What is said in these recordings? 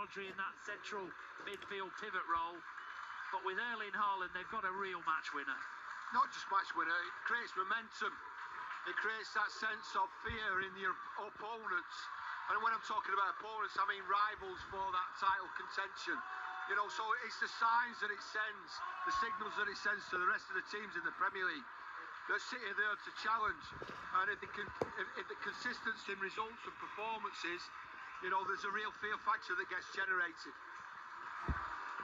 Rodri in that central midfield pivot role. But with Erling Haaland, they've got a real match winner. Not just match winner, it creates momentum. It creates that sense of fear in your opponents. And when I'm talking about opponents, I mean rivals for that title contention. You know, so it's the signs that it sends, the signals that it sends to the rest of the teams in the Premier League that City are there to challenge. And if the consistency in results and performances, you know, there's a real fear factor that gets generated.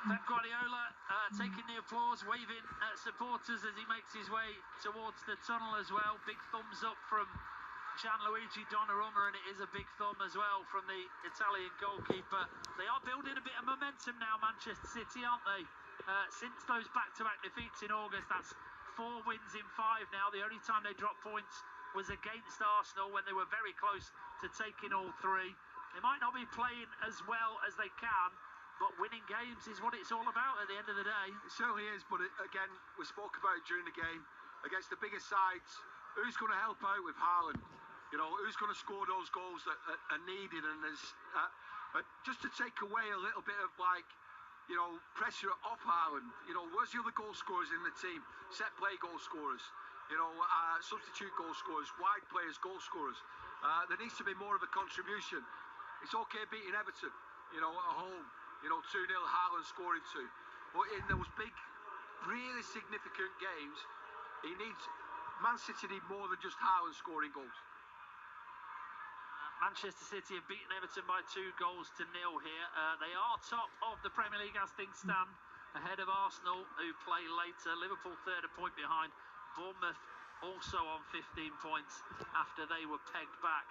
Pep Guardiola taking the applause, waving at supporters as he makes his way towards the tunnel as well. Big thumbs up from Gianluigi Donnarumma, and it is a big thumb as well from the Italian goalkeeper. They are building a bit of momentum now, Manchester City, aren't they? Since those back-to-back defeats in August, that's 4 wins in 5 now. The only time they dropped points was against Arsenal when they were very close to taking all 3. They might not be playing as well as they can, but winning games is what it's all about at the end of the day. It certainly is, but again, we spoke about it during the game. Against the bigger sides, who's going to help out with Haaland? You know, who's going to score those goals that are needed? And there's just to take away a little bit of, like, you know, pressure off Haaland. You know, where's the other goal scorers in the team? Set play goal scorers. You know, substitute goal scorers, wide players, goal scorers. There needs to be more of a contribution. It's okay beating Everton, you know, at home. You know, 2-0, Haaland scoring 2. But in those big, really significant games, Man City need more than just Haaland scoring goals. Manchester City have beaten Everton by 2 goals to 0 here. They are top of the Premier League as things stand, ahead of Arsenal, who play later. Liverpool third, a point behind. Bournemouth also on 15 points after they were pegged back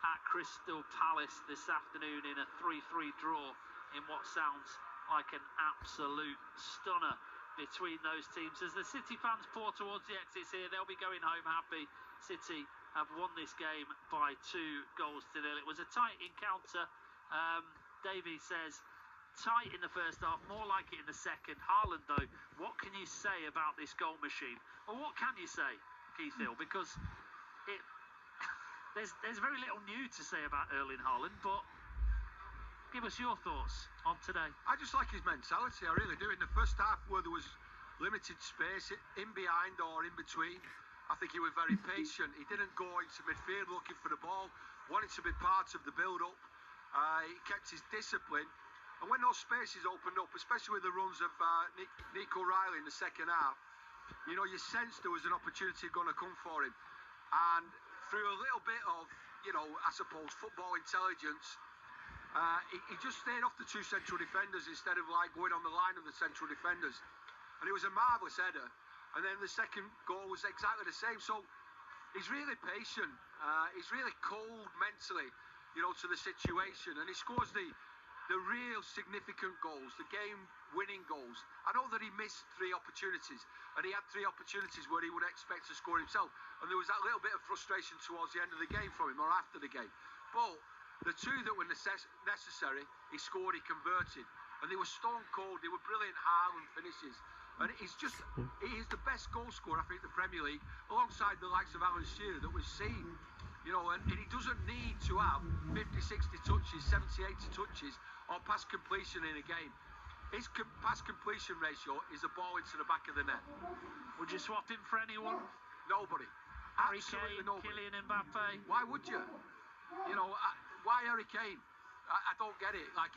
at Crystal Palace this afternoon in a 3-3 draw, in what sounds like an absolute stunner between those teams. As the City fans pour towards the exits here, they'll be going home happy. City have won this game by 2 goals to 0. It was a tight encounter. Davey says, tight in the first half, more like it in the second. Haaland, though, what can you say about this goal machine? Well, what can you say, Keith Hill? Because there's very little new to say about Erling Haaland, but give us your thoughts on today. I just like his mentality, I really do. In the first half, where there was limited space in behind or in between, I think he was very patient. He didn't go into midfield looking for the ball, wanted to be part of the build-up. He kept his discipline. And when those spaces opened up, especially with the runs of Nico Riley in the second half, you know, you sensed there was an opportunity going to come for him. And through a little bit of, you know, I suppose, football intelligence, he just stayed off the 2 central defenders instead of, like, going on the line of the central defenders. And it was a marvellous header. And then the second goal was exactly the same. So he's really patient. He's really cold mentally, you know, to the situation. And he scores the real significant goals, the game-winning goals. I know that he missed 3 opportunities, and he had 3 opportunities where he would expect to score himself. And there was that little bit of frustration towards the end of the game from him, or after the game. But the 2 that were necessary, he scored, he converted. And they were stone cold, they were brilliant Haaland finishes. And he is the best goal scorer, I think, in the Premier League, alongside the likes of Alan Shearer that we've seen. You know, and he doesn't need to have 50, 60 touches, 70, 80 touches, or pass completion in a game. His pass completion ratio is a ball into the back of the net. Would you swap him for anyone? Nobody. Harry Absolutely Kane, nobody. Kylian Mbappe. Why would you? You know, why Harry Kane? I don't get it. Like,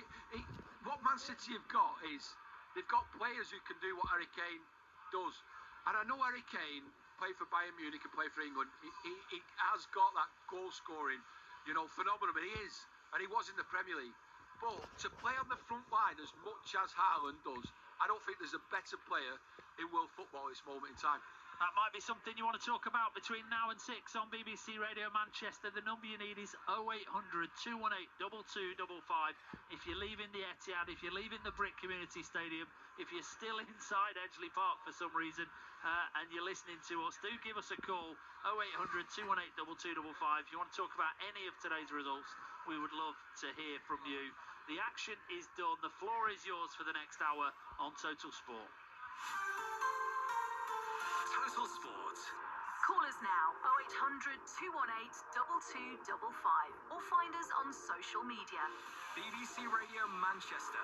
what Man City have got is they've got players who can do what Harry Kane does. And I know Harry Kane played for Bayern Munich and played for England. He has got that goal scoring, you know, phenomenon. But he is, and he was in the Premier League. But to play on the front line as much as Haaland does, I don't think there's a better player in world football at this moment in time. That might be something you want to talk about between now and 6 on BBC Radio Manchester. The number you need is 0800 218 2255. If you're leaving the Etihad, if you're leaving the Brick Community Stadium, if you're still inside Edgeley Park for some reason, and you're listening to us, do give us a call, 0800 218 2255. If you want to talk about any of today's results, we would love to hear from you. The action is done. The floor is yours for the next hour on Total Sport. Total Sport. Call us now, 0800 218 2255, or find us on social media. BBC Radio Manchester.